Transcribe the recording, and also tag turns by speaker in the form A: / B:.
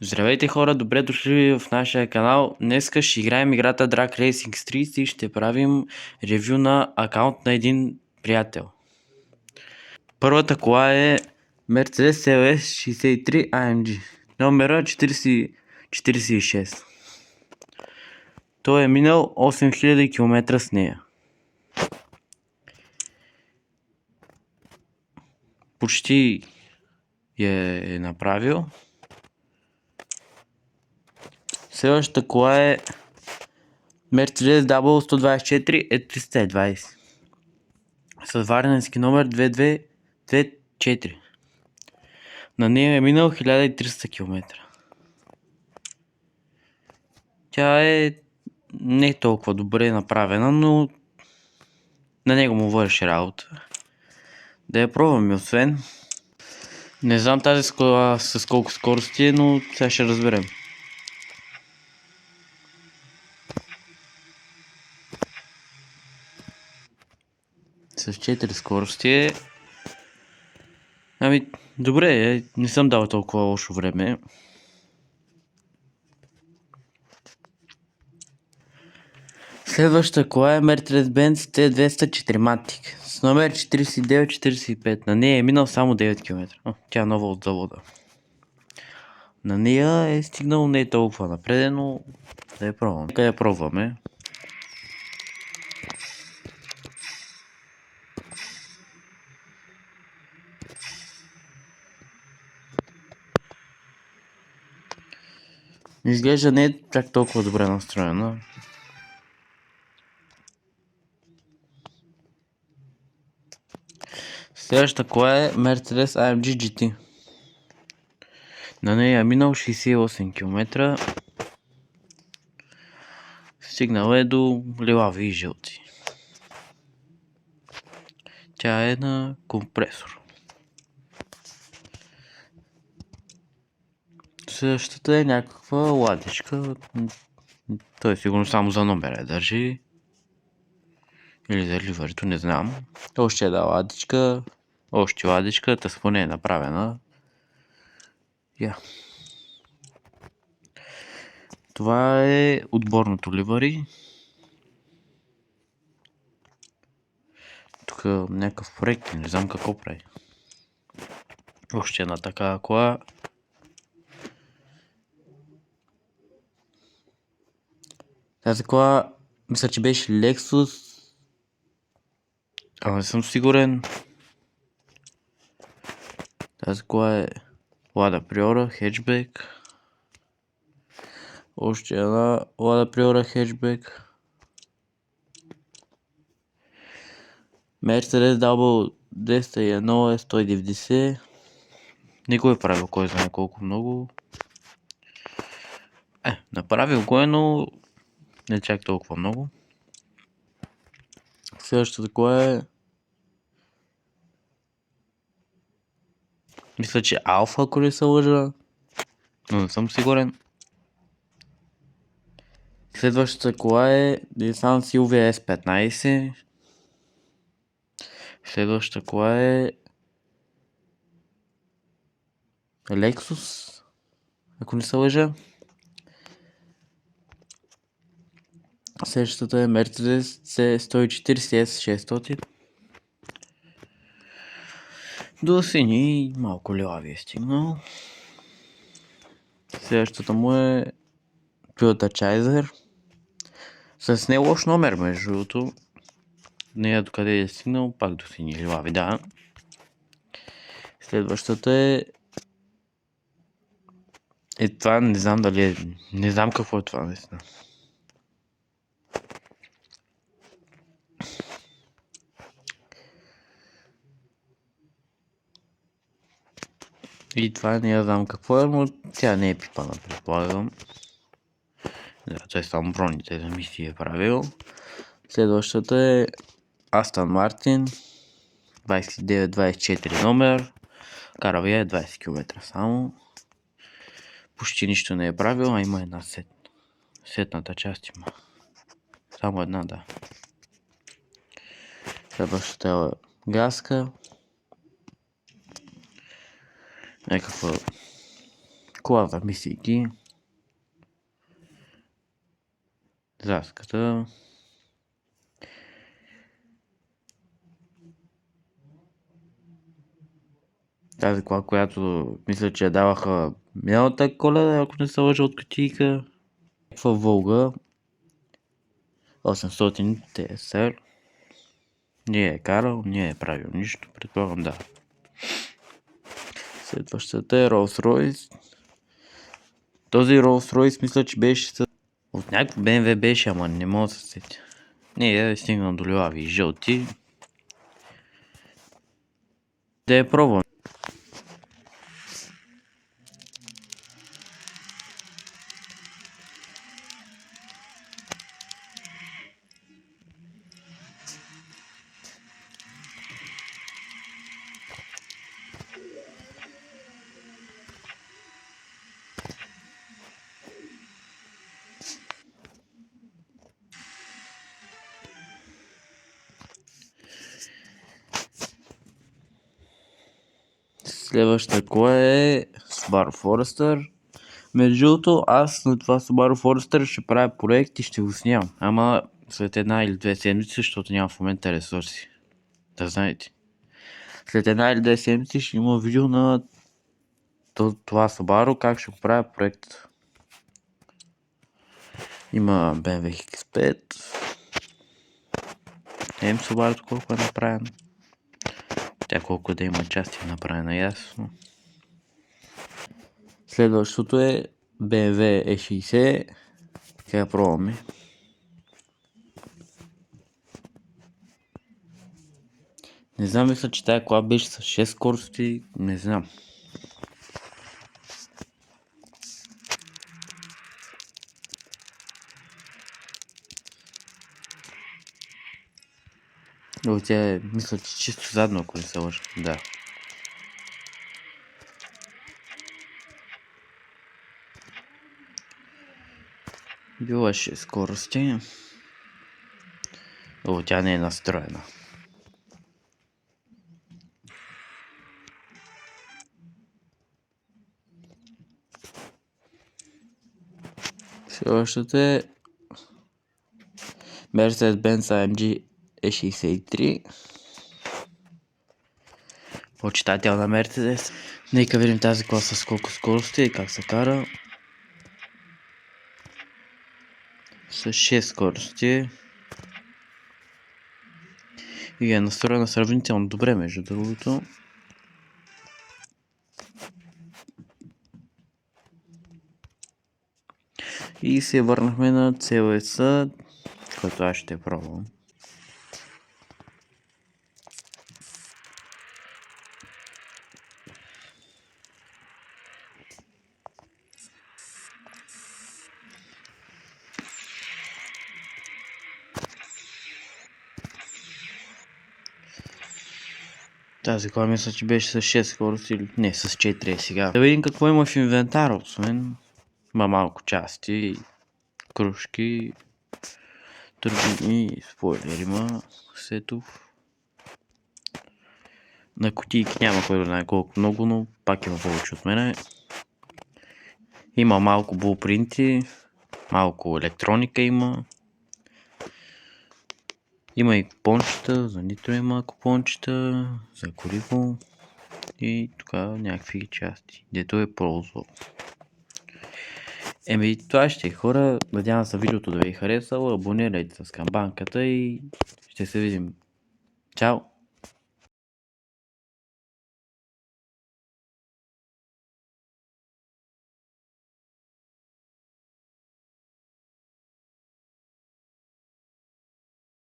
A: Здравейте хора, добре дошли в нашия канал. Днеска ще играем играта Drag Racing Streets и ще правим ревю на акаунт на един приятел. Първата кола е Mercedes CLS 63 AMG. Номера 4046. Той е минал 8000 км с нея. Почти е направил. Следващата кола е Mercedes W124 E320 с варненски номер 2224. На нея е минал 1300 км. Тя е не толкова добре направена, но на него му върши работа. Да я пробваме освен. Не знам тази кола с колко скорости е, но сега ще разберем. С 4 скорости е. Ами, добре е, не съм дал толкова лошо време. Следващата кола е Mercedes-Benz T200 4MATIC с номер 4945. На нея е минал само 9 км. Тя е нова от завода. На нея е стигнал не толкова напред, но да я пробваме. Нека я пробваме. Изглежда не е чак толкова добре настроена. Следващата кола е Mercedes AMG GT. На нея е минал 68 км. Стигнал е до лилави и жълти. Тя е на компресор. Следващата е някаква ладичка. Той сигурно само за номера държи. Или за ливърито, не знам. Още една ладичка. Още ладичка, тъс поне е направена. Това е отборното ливари. Тук някакъв проект, не знам какво прави. Още една такава кола. Тази кола, мисля, че беше Lexus. Не съм сигурен. Тази кола е Lada Priora хеджбек. Още една Lada Priora хеджбек. Mercedes W201 190. Не го е правил кой знае колко много. Направил го е, но не чак толкова много. Следващата кола е, мисля, че Алфа, ако не се лъжа, но не съм сигурен. Следващата кола е Nissan Silvia S15. Следващата кола е Lexus, ако не се лъжа. Следващата е Mercedes C140 S600. До сини малко лилави е стигнал. Следващата му е Toyota Chaser. С не лош номер, между другото. Нея докъде е стигнал, пак до сини лилави, да. Следващата е... това не знам дали е... Не знам какво е това, наистина. И това не знам какво е, но тя не е пипана, предполагам. Да, това е само броните за мисии е правил. Следващата е Aston Martin 2924 номер. Карава е 20 км само. Почти нищо не е правил, а има една сетната част има. Само една, да. Следващата е газка. Някаква кола за мисийки, заската, тази кола, която мисля, че я даваха миналата Коледа, ако не се лъжа, от кутийка. Някаква Волга 800 TSR. Не е карал, не е правил нищо, предполагам, да. Следващата е Rolls-Royce. Този Rolls-Royce мисля, че беше от някакво BMW беше, ама не мога да се сетя. Не, е стигнал до лилави и жълти. Да я пробвам. Следващата кола е Subaru Forester. Между другото, аз на това Subaru Forester ще правя проект и ще го снимам. Ама след 1 или 2 седмици, защото нямам в момента ресурси. Да знаете. След 1 или 2 седмици ще има видео на това Subaru, как ще го правя проект. Има BMW X5. Не Subaru колко е направено. Тя колко да има части е направена ясно. Следващото е BMW E60. Сега пробваме. Не знам, мисля, че тая кола беше с 6 скорости. Не знам. Но тя е, мисля, че чисто задно, ако не се лъжа. Да. Била 6 скорости. О, тя не е настроена. Следващото е Mercedes-Benz AMG E63. Почитател на Mercedes. Нека видим тази кола с колко скорости и как се кара. С 6 скорости. И е настроена сравнително добре, между другото. И се върнахме на CLS, който аз ще пробвам. Тази кола мисля, че беше с 6 скорости или не, с 4 сега. Да видим какво има в инвентара, освен има малко части, кружки, турбини, спойлер има, сетов. На кутийки няма кой да знае колко много, но пак има повече от мене. Има малко булпринти, малко електроника има. Има и купончета, за нитро има купончета, за гориво и тук някакви части, дето е ползвал. Това ще е, хора. Надявам се видеото да ви е харесало. Абонирайте се с камбанката и ще се видим. Чао!